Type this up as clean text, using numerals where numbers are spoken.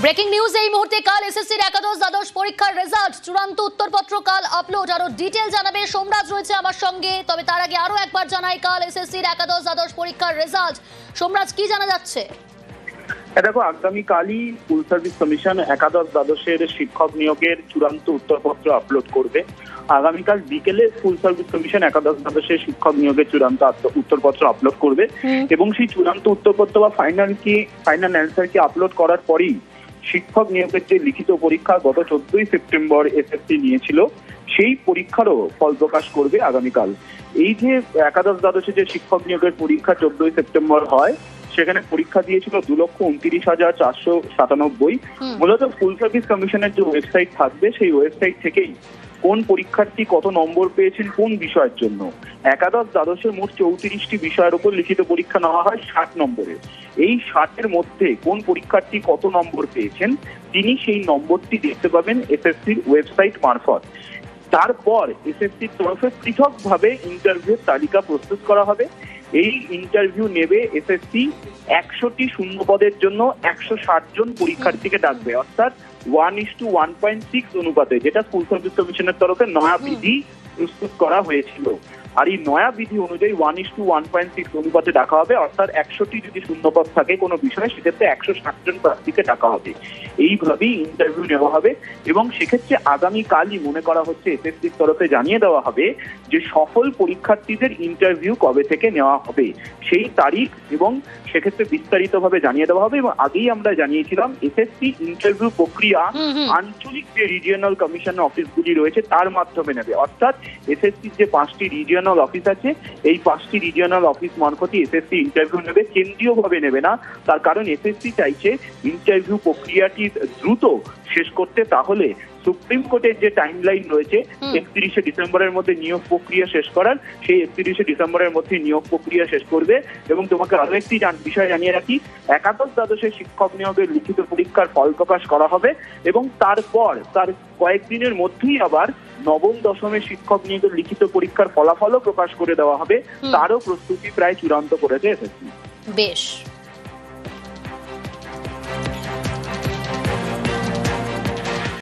Breaking news এই মুহূর্তে। কাল এসএসসির একাদশ দ্বাদশ পরীক্ষার রেজাল্ট, চূড়ান্ত উত্তরপত্র কাল আপলোড। আরো ডিটেল জানাবে সোমরাজ রয়েছে আমার সঙ্গে। তবে তার আগে আরো একবার জানাই কাল এসএসসির একাদশ দ্বাদশ পরীক্ষার রেজাল্ট। সোমরাজ, কি জানা যাচ্ছে? দেখো, আগামীকালই স্কুল সার্ভিস কমিশন একাদশ দ্বাদশের শিক্ষক নিয়োগের চূড়ান্ত উত্তরপত্র আপলোড করবে। আগামীকাল বিকেলে স্কুল সার্ভিস কমিশন একাদশ দ্বাদশের শিক্ষক নিয়োগের চূড়ান্ত উত্তরপত্র আপলোড করবে এবং সেই চূড়ান্ত উত্তরপত্র বা ফাইনাল অ্যান্সার কি আপলোড করার পরেই শিক্ষক নিয়োগের যে লিখিত পরীক্ষা গত 14ই সেপ্টেম্বর এসএসসি নিয়েছিল, সেই পরীক্ষারও ফল প্রকাশ করবে আগামীকাল। এই যে একাদশ দ্বাদশে যে শিক্ষক নিয়োগের পরীক্ষা 14ই সেপ্টেম্বর হয়, সেখানে পরীক্ষা দিয়েছিল 2,29,497। মূলত স্কুল সার্ভিস কমিশনের যে ওয়েবসাইট থাকবে, সেই ওয়েবসাইট থেকেই কোন পরীক্ষার্থী কত নম্বর পেয়েছেন কোন বিষয়ের জন্য, একাদশ দ্বাদশের মোট 34টি বিষয়ের উপর লিখিত পরীক্ষা নেওয়া হয় 60 নম্বরে। এই 60-এর মধ্যে কোন পরীক্ষার্থী কত নম্বর পেয়েছেন তিনি সেই নম্বরটি দেখতে পাবেন এসএসসির ওয়েবসাইট মারফত। তারপর এসএসসির তরফে পৃথকভাবে ইন্টারভিউর তালিকা প্রস্তুত করা হবে। এই ইন্টারভিউ নেবে এসএসসি 100টি শূন্য পদের জন্য 160 জন পরীক্ষার্থীকে ডাকবে, অর্থাৎ 1:1.6 অনুপাতে, যেটা স্কুল সার্ভিস কমিশনের তরফে নয়া বিধি প্রস্তুত করা হয়েছিল। আর এই নয়া বিধি অনুযায়ী 1:1.6 অনুপাতে ডাকা হবে, অর্থাৎ 100টি যদি শূন্যপদ থাকে কোনো বিষয়ে, সেক্ষেত্রে 160 জন প্রার্থীকে ডাকা হবে। এইভাবেই ইন্টারভিউ নেওয়া হবে এবং সেক্ষেত্রে আগামীকালই মনে করা হচ্ছে এসএসসির তরফে জানিয়ে দেওয়া হবে যে সফল পরীক্ষার্থীদের ইন্টারভিউ কবে থেকে নেওয়া হবে, সেই তারিখ এবং সেক্ষেত্রে বিস্তারিতভাবে জানিয়ে দেওয়া হবে। এবং আগেই আমরা জানিয়েছিলাম এসএসসি ইন্টারভিউ প্রক্রিয়া আঞ্চলিক যে রিজিয়নাল কমিশন অফিসগুলি রয়েছে তার মাধ্যমে নেবে, অর্থাৎ এসএসসির যে 5টি রিজিয়নাল অফিস আছে, এই 5টি রিজিয়নাল অফিস মারফতই এসএসসি ইন্টারভিউ নেবে, কেন্দ্রীয়ভাবে নেবে না। তার কারণ এসএসসি চাইছে ইন্টারভিউ প্রক্রিয়াটি দ্রুত শেষ করতে। তাহলে সুপ্রিম কোর্টের যে টাইমলাইন রয়েছে 31শে ডিসেম্বরের মধ্যে নিয়োগ প্রক্রিয়া শেষ করার, সেই 31শে ডিসেম্বরের মধ্যে নিয়োগ প্রক্রিয়া শেষ করবে। এবং তোমাকে আরো একটি বিষয় জানিয়ে রাখি, একাদশ দ্বাদশের শিক্ষক নিয়োগের লিখিত পরীক্ষার ফল প্রকাশ করা হবে এবং তারপর তার কয়েকদিনের মধ্যেই আবার নবম দশমের শিক্ষক নিয়োগের লিখিত পরীক্ষার ফলাফলও প্রকাশ করে দেওয়া হবে। তারও প্রস্তুতি প্রায় চূড়ান্ত করেছে এসএসসি। বেশ।